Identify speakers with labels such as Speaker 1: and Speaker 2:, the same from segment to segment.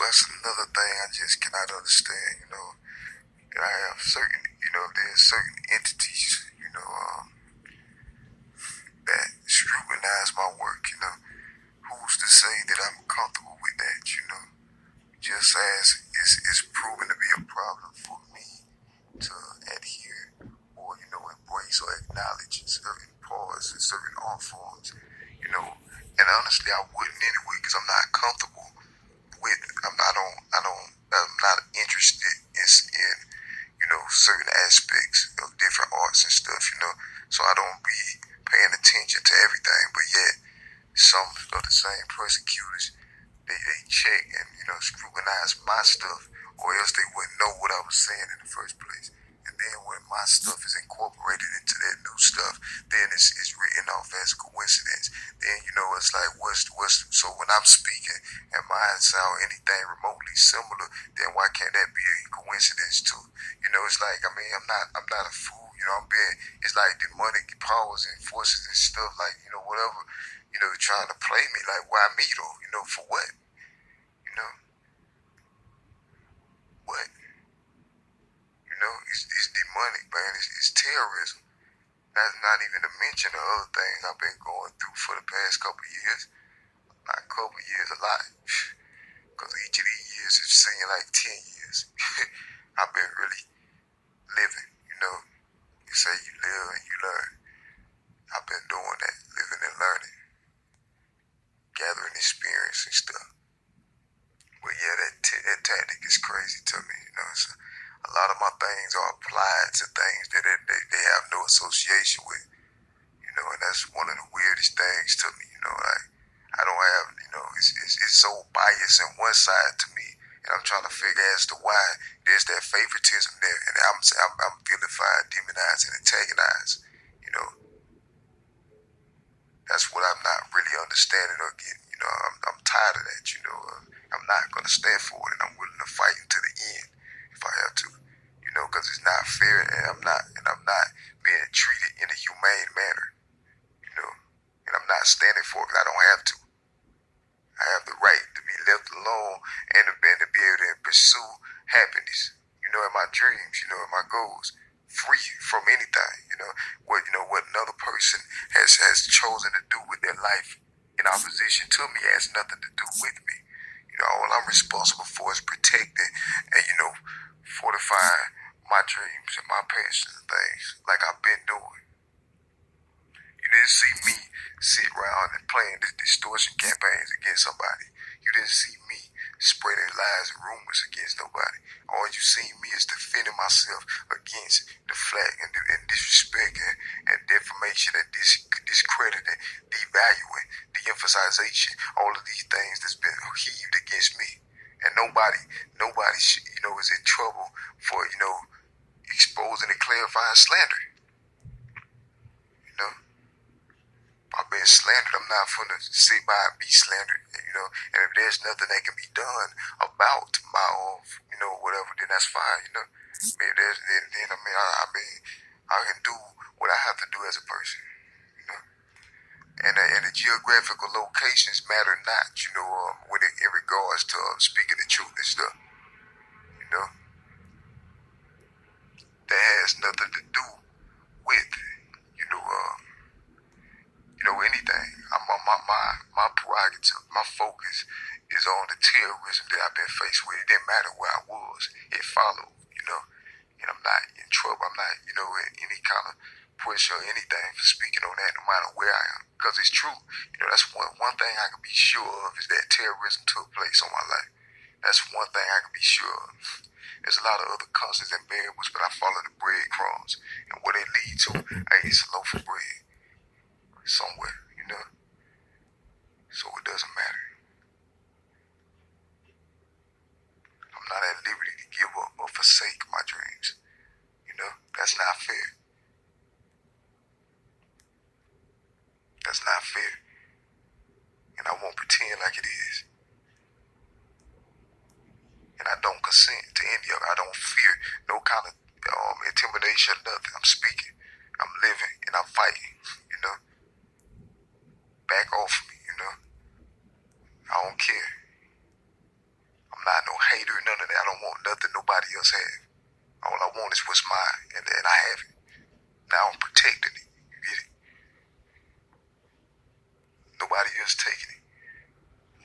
Speaker 1: that's another thing I just cannot understand. I have certain, there's certain entities, that scrutinize my work. Who's to say that I'm comfortable with that? Just as it's proven to be a problem for me to adhere or, embrace or acknowledge certain parts and certain art forms, and honestly, I wouldn't anyway because I'm not comfortable with, I'm not interested in, certain aspects of different arts and stuff, so I don't be paying attention to everything, but yet some of the same prosecutors, they check and, scrutinize my stuff, or else they wouldn't know what I was saying in the first place. And then when my stuff is incorporated into that new stuff, then it's written off as coincidence. Then, it's like, so when I'm speaking and mine sound anything remotely similar, then why can't that be a coincidence too? It's like, I'm not a fool, it's like demonic powers and forces and stuff, like, whatever, trying to play me, like, why me though? For what? What? It's demonic, man. It's terrorism. That's not even to mention the other things I've been going through for the past couple of years. Not a couple of years, a lot. Because each of these years has seemed like 10 years. I've been really living, You say you live and you learn. I've been doing that, living and learning, gathering experience and stuff. But yeah, that tactic is crazy to me, So a lot of my things are applied to things that they have no association with, and that's one of the weirdest things to me, like, I don't have, it's so biased on one side to me, and I'm trying to figure as to why there's that favoritism there, and I'm vilified, demonized, and antagonized, That's what I'm not really understanding or getting, I'm tired of that, I'm not going to stand for it, and I'm willing to fight until the end if I have to, because it's not fair, and I'm not being treated in a humane manner, and I'm not standing for it because I don't have to. I have the right to be left alone and to be able to pursue happiness, in my dreams, in my goals, free from anything, what another person has chosen to do with their life in opposition to me has nothing to do with me. All I'm responsible for is protecting and, fortifying my dreams and my passions and things like I've been doing. You didn't see me sit around and playing the distortion campaigns against somebody. You didn't see me spreading lies and rumors against nobody. All you seen me is defending myself against the flag and disrespect and defamation and discredit and devaluing, de-emphasization, all of these things that's been heaved against me. And nobody is in trouble for, exposing and clarifying slander. I've been slandered. I'm not going to sit by and be slandered, and if there's nothing that can be done about my own, whatever, then that's fine, I can do what I have to do as a person, and the geographical locations matter not, in regards to speaking the truth and stuff, that has nothing to do with, anything. My prerogative, my focus is on the terrorism that I've been faced with. It didn't matter where I was. It followed, and I'm not in trouble. I'm not, in any kind of pressure or anything for speaking on that, no matter where I am. Because it's true. That's one thing I can be sure of is that terrorism took place on my life. That's one thing I can be sure of. There's a lot of other causes and variables, but I follow the breadcrumbs. And what they lead to, hey, it's a loaf of bread somewhere, so it doesn't matter. I'm not at liberty to give up or forsake my dreams. That's not fair. That's not fair. And I won't pretend like it is. And I don't consent to any of it. I don't fear no kind of intimidation or nothing. I'm speaking. I'm living and I'm fighting, Back off me, I don't care. I'm not hater, none of that. I don't want nothing nobody else has. All I want is what's mine, and then I have it. Now I'm protecting it. You get it? Nobody else taking it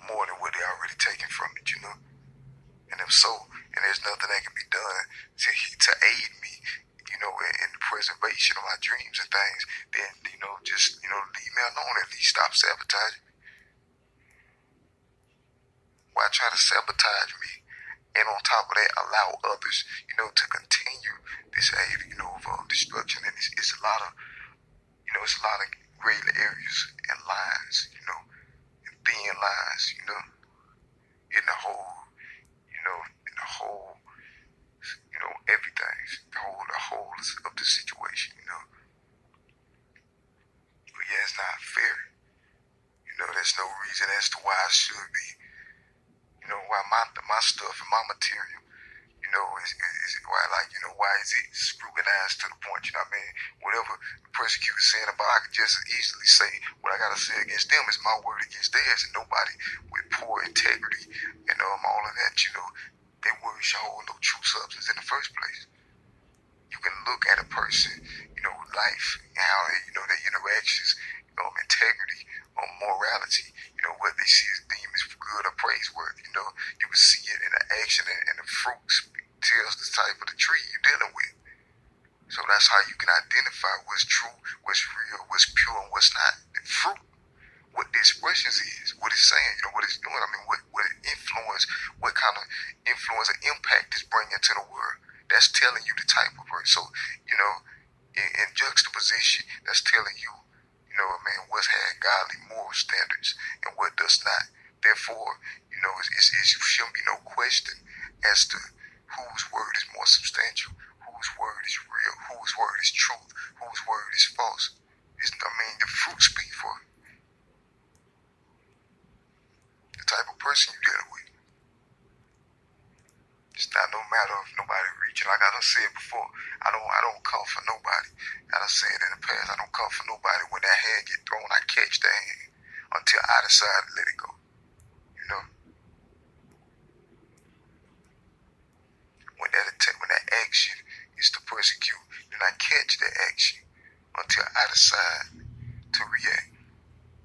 Speaker 1: more than what they already taken from it, you know? And if so, and there's nothing that can be done to aid me, you know, in the preservation of my dreams and things, then, you know, just, you know, leave me alone. At least stop sabotaging me. Why try to sabotage me? And on top of that, allow others, you know, to continue this age, you know, of destruction. And it's a lot of, you know, it's a lot of gray areas and lines, you know, and thin lines, you know, in the whole, you know, everything, the whole of the situation, you know. But yeah, it's not fair. You know, there's no reason as to why I should be, you know, why my stuff and my material, you know, is why, like, you know, why is it scrutinized to the point, you know what I mean? Whatever the persecutor saying about, I could just easily say what I gotta say against them is my word against theirs, and nobody with poor integrity and all of that, you know, their words should hold no true substance in the first place. You can look at a person, you know, life and how they, you know, their interactions, integrity, morality, you know, what they see as deemed as good or praiseworthy, you know, you can see it in the action and the fruits tells the type of the tree you're dealing with. So that's how you can identify what's true, what's real, what's pure, and what's not. The fruit, what the expressions is, what it's saying, you know, what it's doing. I mean, what it influence, what kind of influence or impact it's bringing to the world. That's telling you the type of person. So, you know, in juxtaposition, that's telling you, you know, man, what's had godly moral standards and what does not. Therefore, you know, it shouldn't be no question as to whose word is more substantial, whose word is real, whose word is truth, whose word is false. The fruit speak for it. The type of person you're dealing with. It's not no matter of nobody reaching. Like I done said before, I don't come for nobody. I done said in the past, I don't come for nobody. When that hand get thrown, I catch that hand until I decide to let it go. You know? When that action is to persecute, then I catch that action until I decide to react.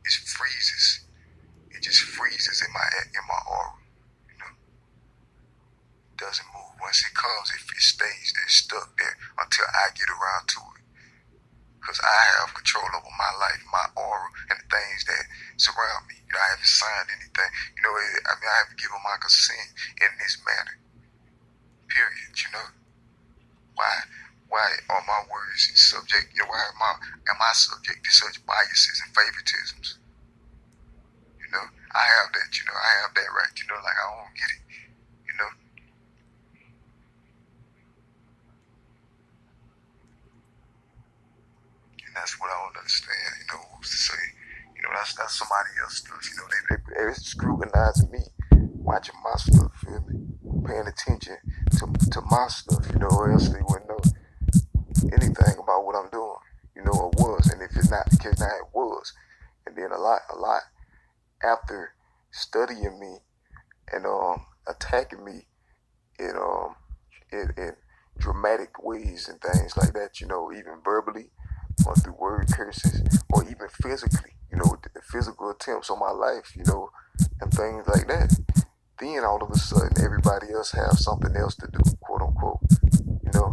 Speaker 1: It freezes. It just freezes in my aura. You know? Doesn't move. Once it comes, it stays there, stuck there until I get around to it. Because I have control over my life, my aura, and the things that surround me. You know, I haven't signed anything. You know, I haven't given my consent in this manner. Period. You know, why are my words subject? You know, why am I subject to such biases and favoritisms? You know, I have that. You know, I have that right. You know, like I don't get it. You know. And that's what I don't understand. You know, who's to say? You know, that's somebody else's stuff. You know, they scrutinizing me, watching my stuff. Feel me? Paying attention to my stuff, you know, or else they wouldn't know anything about what I'm doing, you know, or was. And if it's not the case, now it was. And then a lot after studying me and attacking me in dramatic ways and things like that, you know, even verbally or through word curses or even physically, you know, physical attempts on my life, you know, and things like that. Then all of a sudden, everybody else have something else to do, quote unquote, you know.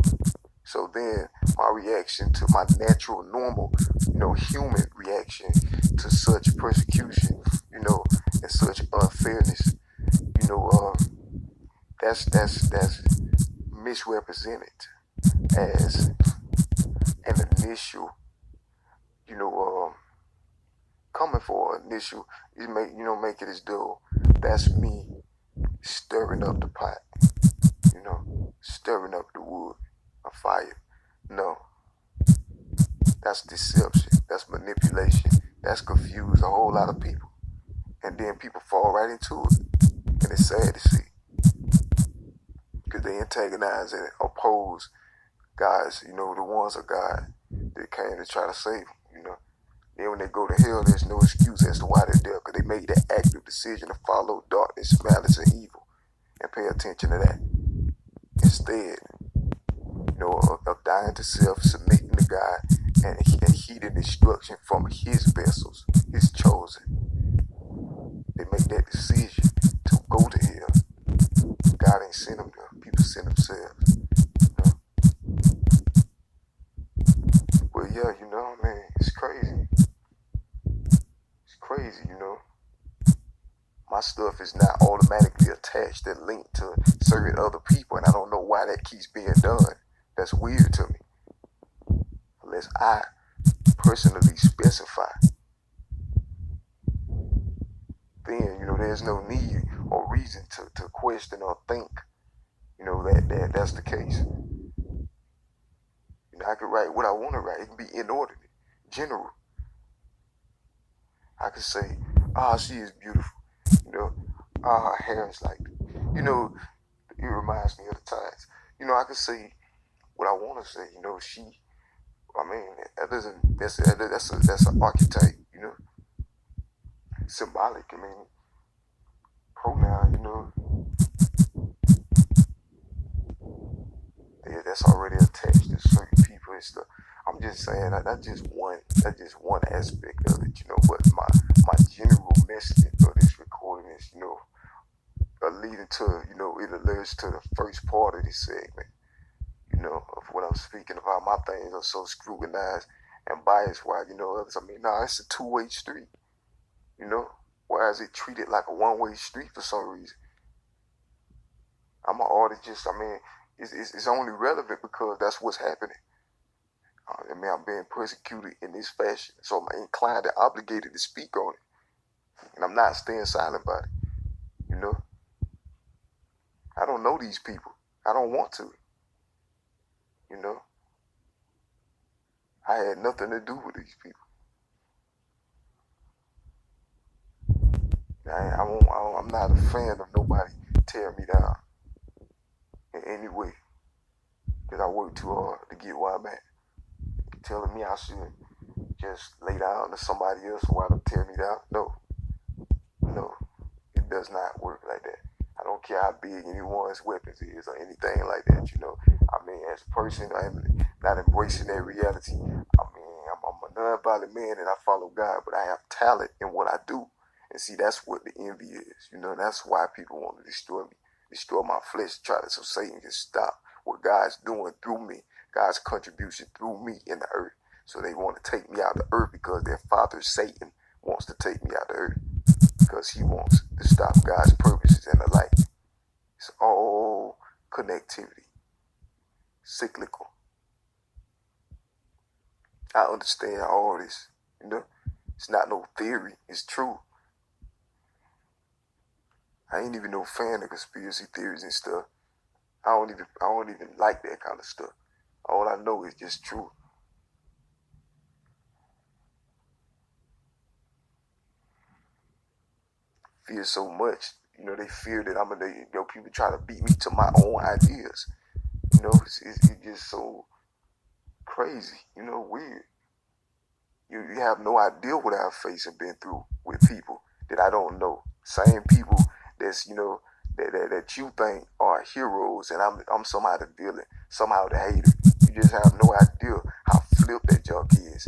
Speaker 1: So then my reaction to my natural, normal, you know, human reaction to such persecution, you know, and such unfairness, you know, that's misrepresented as an initial, you know, coming for an initial, make it as though that's me stirring up the pot, you know, stirring up the wood, a fire. No, that's deception, that's manipulation, that's confused a whole lot of people. And then people fall right into it. And it's sad to see. Because they antagonize and oppose guys, you know, the ones of God that came to try to save them, you know. Then when they go to hell, there's no excuse as to why they're there, because they made that active decision to follow darkness, malice, and evil. and pay attention to that instead, of dying to self, submitting to God, and heeding instruction from His vessels, His chosen. They make that decision to go to hell. God ain't sent them there. People send themselves. But yeah, man, it's crazy. It's crazy. My stuff is not automatically attached and linked to certain other people, and I don't know why that keeps being done. That's weird to me. Unless I personally specify, then there's no need or reason to question or think that's the case. I could write what I want to write. It can be inordinate, general. I could say, she is beautiful. Her hair is like, it reminds me of the times. I could say what I want to say. She. I mean, that's an archetype. Symbolic. I mean, pronoun. Yeah, that's already attached to certain people and stuff. I'm just saying that's just one aspect of it. But my general message of this recording is, leading to, it alludes to the first part of this segment, of what I'm speaking about. My things are so scrutinized and biased, while, others, it's a two-way street, why is it treated like a one-way street for some reason? I'm an artist, it's only relevant because that's what's happening. I'm being persecuted in this fashion, so I'm inclined and obligated to speak on it, and I'm not staying silent about it. I don't know these people. I don't want to. I had nothing to do with these people. I'm not a fan of nobody tearing me down in any way, because I work too hard to get where I'm at. Telling me I should just lay down to somebody else while they tear me down? No, it does not work like that. I don't care how big anyone's weapons is or anything like that. As a person, I'm not embracing that reality. I'm a non-violent man and I follow God, but I have talent in what I do. And see, that's what the envy is. That's why people want to destroy me, destroy my flesh, so Satan can stop what God's doing through me, God's contribution through me in the earth. So they want to take me out of the earth because their father, Satan, wants to take me out of the earth because he wants to stop God's purposes in the life. It's all connectivity, cyclical. I understand all this, It's not no theory, it's true. I ain't even no fan of conspiracy theories and stuff. I don't even like that kind of stuff. All I know is just true. Fear so much, they fear that people try to beat me to my own ideas. It's just so crazy, weird. You have no idea what I've faced and been through with people that I don't know. Same people that's, that you think are heroes, and I'm somehow the villain, somehow the hater. You just have no idea how flipped that junk is.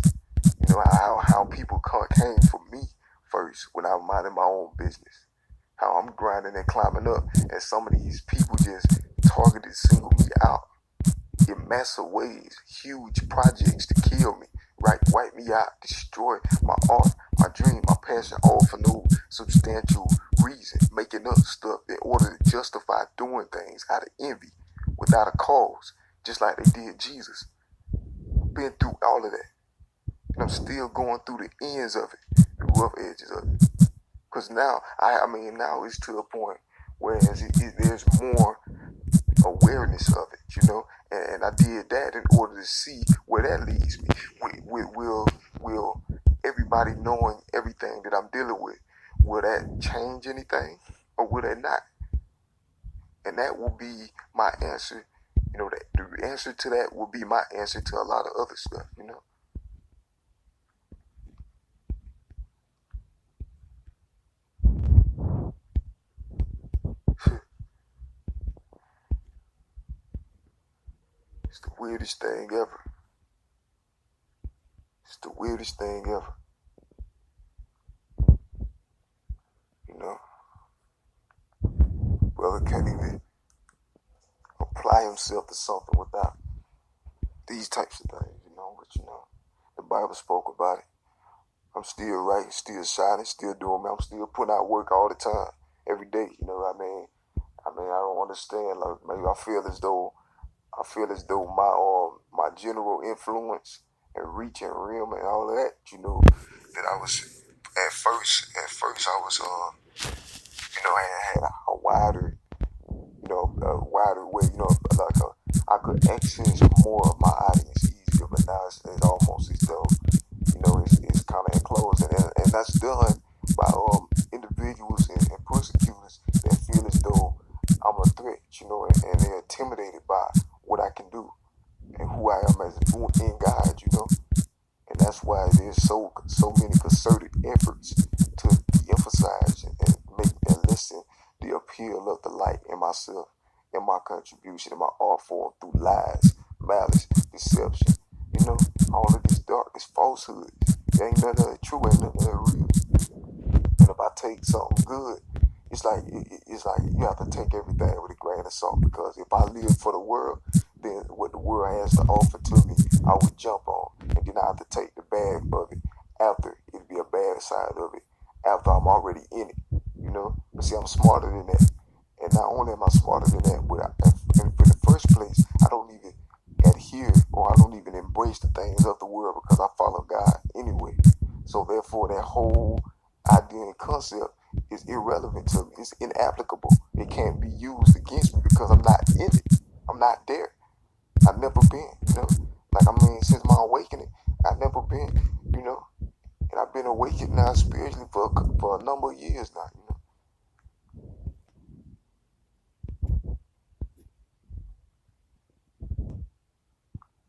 Speaker 1: How people came for me first when I was minding my own business. How I'm grinding and climbing up, and some of these people just targeted, single me out in massive ways, huge projects to kill me, wipe me out, destroy my art, my dream, my passion, all for no substantial reason, making up stuff in order to justify doing things out of envy, without a cause, just like they did Jesus. Been through all of that, and I'm still going through the ends of it, the rough edges of it. Because now, now it's to a point where there's more awareness of it, and I did that in order to see where that leads me. Will everybody knowing everything that I'm dealing with, will that change anything, or will that not? And that will be my answer. The answer to that will be my answer to a lot of other stuff. It's the weirdest thing ever. It's the weirdest thing ever. You know, brother can't even apply himself to something without these types of things, but the Bible spoke about it. I'm still writing, still shining, still doing me. I'm still putting out work all the time, every day, I don't understand, like, maybe I feel as though my general influence and reach and realm and all of that, that I was at first I was I had a wider way, like I could access more of my audience easier, but now it's almost as though, it's kind of enclosed, and that's done by individuals and persecutors that feel as though I'm a threat, and they're intimidated by what I can do and who I am as in God, and that's why there's so many concerted efforts to de-emphasize and make and lessen the appeal of the light in myself, in my contribution, in my art form through lies, malice, deception, all of this dark, this falsehood. There ain't none of it true, ain't none of it real. And if I take something good, it's like you have to take everything with a grain of salt, because if I live for the world, then what the world has to offer to me, I would jump on, and then I have to take the bad of it after. It'd be a bad side of it after I'm already in it, But see, I'm smarter than that, and not only am I smarter than that, but in the first place, I don't even adhere or I don't even embrace the things of the world because I follow God anyway. So therefore, that whole idea and concept is irrelevant to me. It's inapplicable. It can't be used against me because I'm not in it. I'm not there. I've never been, since my awakening, I've never been, and I've been awakened now spiritually for a number of years now,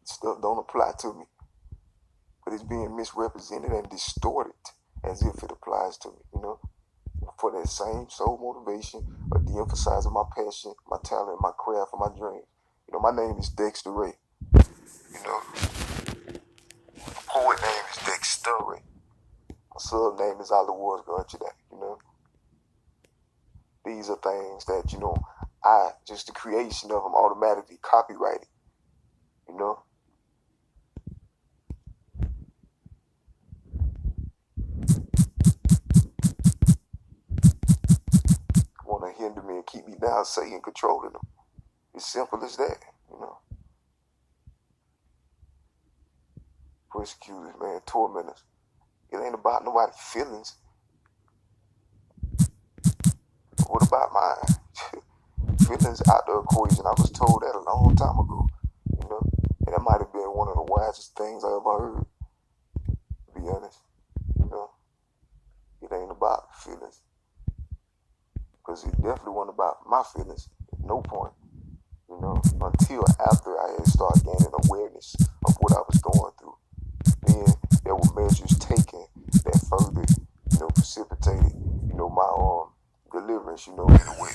Speaker 1: Stuff don't apply to me, but it's being misrepresented and distorted as if it applies to me, for that same soul motivation of de-emphasizing my passion, my talent, my craft, and my dreams. My name is Dexsta Ray. My poet name is Dexsta Ray. My sub name is All the Wars Gone Today, These are things that, just the creation of them automatically copyrighted, Want to hinder me and keep me down, Satan controlling them. It's simple as that, Persecutors, man, tormentors. It ain't about nobody's feelings. What about mine? Feelings out the equation. I was told that a long time ago, and that might have been one of the wisest things I ever heard, to be honest. It ain't about feelings. Because it definitely wasn't about my feelings at no point, until after I had started gaining awareness of what I was going through. Then there were measures taken that further, precipitated, my deliverance, in a way.